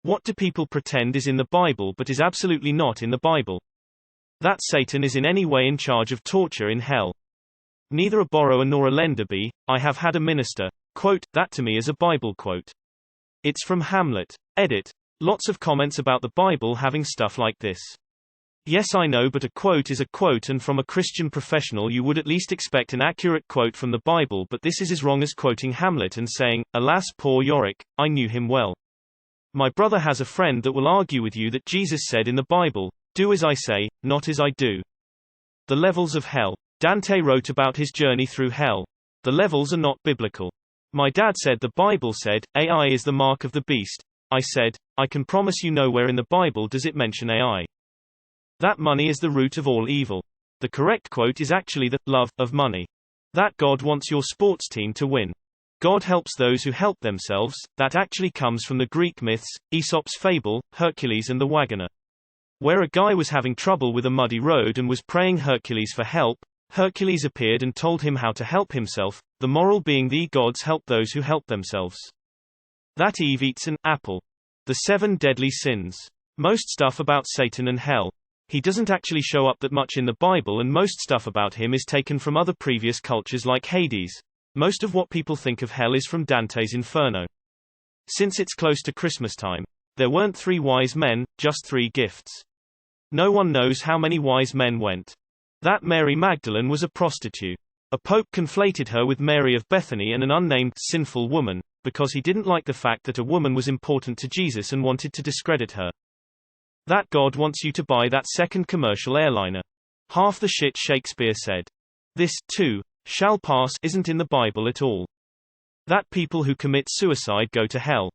What do people pretend is in the Bible but is absolutely not in the Bible? That Satan is in any way in charge of torture in hell. Neither a borrower nor a lender be. I have had a minister quote that to me as a Bible quote. It's from Hamlet. Edit. Lots of comments about the Bible having stuff like this. Yes, I know, but a quote is a quote, and from a Christian professional you would at least expect an accurate quote from the Bible, but this is as wrong as quoting Hamlet and saying, alas poor Yorick, I knew him well. My brother has a friend that will argue with you that Jesus said in the Bible, do as I say, not as I do. The levels of hell. Dante wrote about his journey through hell. The levels are not biblical. My dad said the Bible said, AI is the mark of the beast. I said, I can promise you nowhere in the Bible does it mention AI. That money is the root of all evil. The correct quote is actually the love of money. That God wants your sports team to win. God helps those who help themselves. That actually comes from the Greek myths, Aesop's fable, Hercules and the Wagoner. Where a guy was having trouble with a muddy road and was praying Hercules for help, Hercules appeared and told him how to help himself, the moral being the gods help those who help themselves. That Eve eats an apple. The 7 deadly sins. Most stuff about Satan and hell. He doesn't actually show up that much in the Bible, and most stuff about him is taken from other previous cultures like Hades. Most of what people think of hell is from Dante's Inferno. Since it's close to Christmas time, there weren't 3 wise men, just 3 gifts. No one knows how many wise men went. That Mary Magdalene was a prostitute. A pope conflated her with Mary of Bethany and an unnamed sinful woman, because he didn't like the fact that a woman was important to Jesus and wanted to discredit her. That God wants you to buy that second commercial airliner. Half the shit Shakespeare said. This, too, shall pass isn't in the Bible at all. That people who commit suicide go to hell.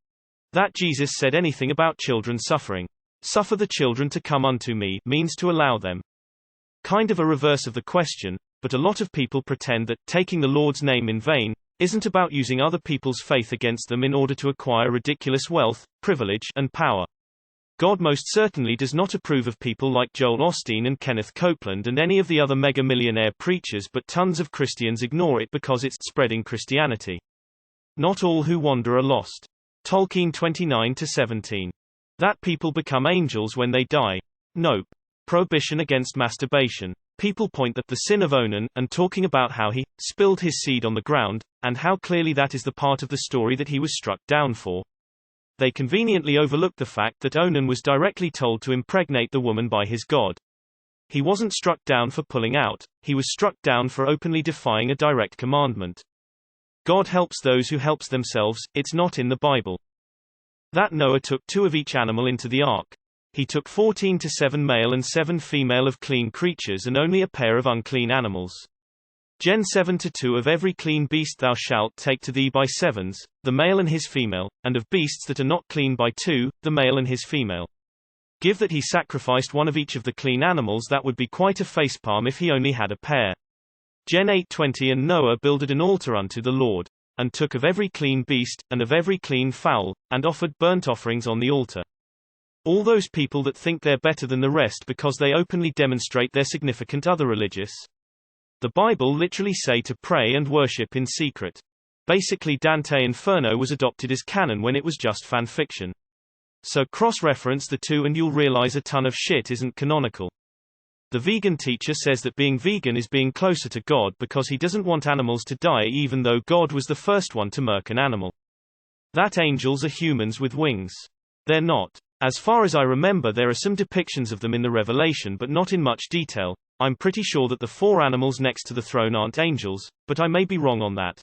That Jesus said anything about children suffering. Suffer the children to come unto me means to allow them. Kind of a reverse of the question, but a lot of people pretend that taking the Lord's name in vain isn't about using other people's faith against them in order to acquire ridiculous wealth, privilege, and power. God most certainly does not approve of people like Joel Osteen and Kenneth Copeland and any of the other mega-millionaire preachers, but tons of Christians ignore it because it's spreading Christianity. Not all who wander are lost. Tolkien 29-17. That people become angels when they die. Nope. Prohibition against masturbation. People point at the sin of Onan, and talking about how he spilled his seed on the ground, and how clearly that is the part of the story that he was struck down for. They conveniently overlook the fact that Onan was directly told to impregnate the woman by his god. He wasn't struck down for pulling out, he was struck down for openly defying a direct commandment. God helps those who helps themselves, it's not in the Bible. That Noah took 2 of each animal into the ark. He took 14 to 7 male and 7 female of clean creatures and only a pair of unclean animals. Gen 7 to 2 of every clean beast thou shalt take to thee by 7s, the male and his female, and of beasts that are not clean by 2, the male and his female. Give that he sacrificed 1 of each of the clean animals, that would be quite a facepalm if he only had a pair. Gen 8:20 And Noah builded an altar unto the Lord, and took of every clean beast, and of every clean fowl, and offered burnt offerings on the altar. All those people that think they're better than the rest because they openly demonstrate their significant other religious. The Bible literally say to pray and worship in secret. Basically Dante Inferno was adopted as canon when it was just fan fiction. So cross-reference the two and you'll realize a ton of shit isn't canonical. The vegan teacher says that being vegan is being closer to God because he doesn't want animals to die, even though God was the first one to murk an animal. That angels are humans with wings. They're not. As far as I remember, there are some depictions of them in the Revelation, but not in much detail. I'm pretty sure that the 4 animals next to the throne aren't angels, but I may be wrong on that.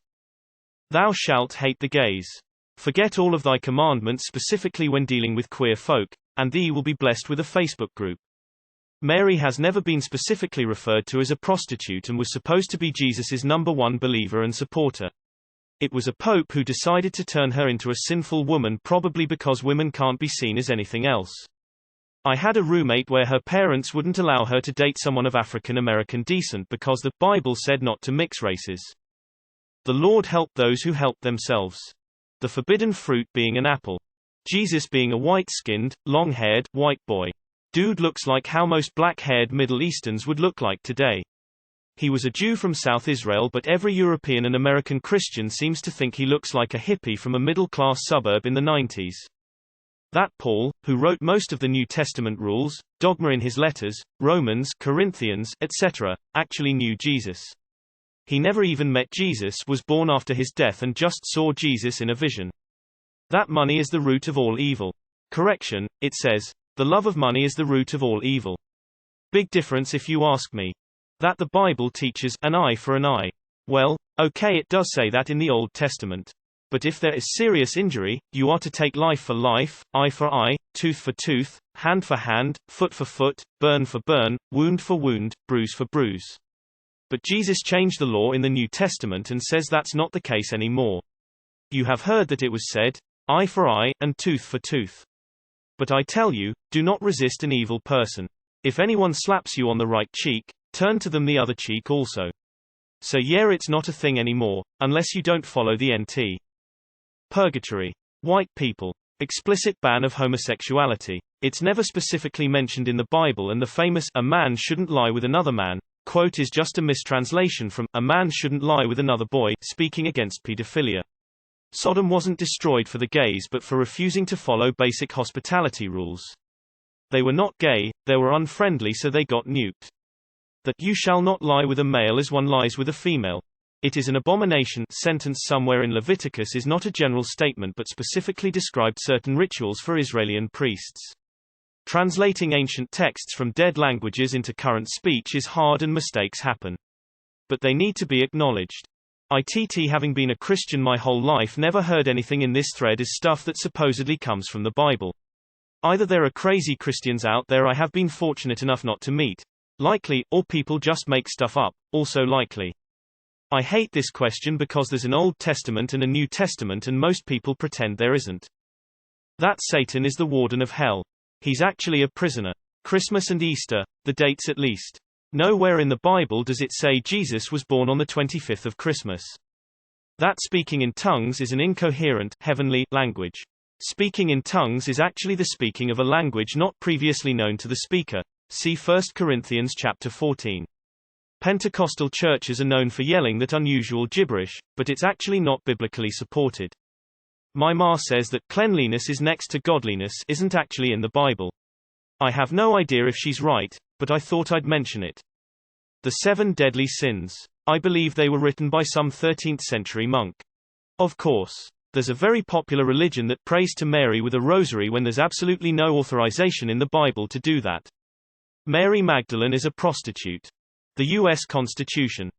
Thou shalt hate the gays. Forget all of thy commandments, specifically when dealing with queer folk, and thee will be blessed with a Facebook group. Mary has never been specifically referred to as a prostitute and was supposed to be Jesus's #1 believer and supporter. It was a pope who decided to turn her into a sinful woman, probably because women can't be seen as anything else. I had a roommate where her parents wouldn't allow her to date someone of African American descent because the Bible said not to mix races. The Lord helped those who help themselves. The forbidden fruit being an apple. Jesus being a white-skinned, long-haired, white boy. Dude looks like how most black-haired Middle Easterns would look like today. He was a Jew from South Israel, but every European and American Christian seems to think he looks like a hippie from a middle-class suburb in the 90s. That Paul, who wrote most of the New Testament rules, dogma in his letters, Romans, Corinthians, etc., actually knew Jesus. He never even met Jesus, was born after his death and just saw Jesus in a vision. That money is the root of all evil. Correction, it says, the love of money is the root of all evil. Big difference if you ask me. That the Bible teaches an eye for an eye. Well, okay, it does say that in the Old Testament. But if there is serious injury, you are to take life for life, eye for eye, tooth for tooth, hand for hand, foot for foot, burn for burn, wound for wound, bruise for bruise. But Jesus changed the law in the New Testament and says that's not the case anymore. You have heard that it was said, eye for eye, and tooth for tooth. But I tell you, do not resist an evil person. If anyone slaps you on the right cheek, turn to them the other cheek also. So yeah, it's not a thing anymore, unless you don't follow the NT. Purgatory. White people. Explicit ban of homosexuality. It's never specifically mentioned in the Bible, and the famous "a man shouldn't lie with another man" quote is just a mistranslation from "a man shouldn't lie with another boy," speaking against pedophilia. Sodom wasn't destroyed for the gays but for refusing to follow basic hospitality rules. They were not gay, they were unfriendly, so they got nuked. That "you shall not lie with a male as one lies with a female. It is an abomination" sentence somewhere in Leviticus is not a general statement but specifically described certain rituals for Israeli priests. Translating ancient texts from dead languages into current speech is hard and mistakes happen. But they need to be acknowledged. Having been a Christian my whole life, never heard anything in this thread is stuff that supposedly comes from the Bible. Either there are crazy Christians out there I have been fortunate enough not to meet. Likely, or people just make stuff up, also likely. I hate this question because there's an Old Testament and a New Testament and most people pretend there isn't. That Satan is the warden of hell. He's actually a prisoner. Christmas and Easter, the dates at least. Nowhere in the Bible does it say Jesus was born on the 25th of Christmas. That speaking in tongues is an incoherent, heavenly language. Speaking in tongues is actually the speaking of a language not previously known to the speaker. See 1 Corinthians chapter 14. Pentecostal churches are known for yelling that unusual gibberish, but it's actually not biblically supported. My ma says that cleanliness is next to godliness isn't actually in the Bible. I have no idea if she's right, but I thought I'd mention it. The 7 deadly sins. I believe they were written by some 13th century monk. Of course. There's a very popular religion that prays to Mary with a rosary when there's absolutely no authorization in the Bible to do that. Mary Magdalene is a prostitute. The U.S. Constitution.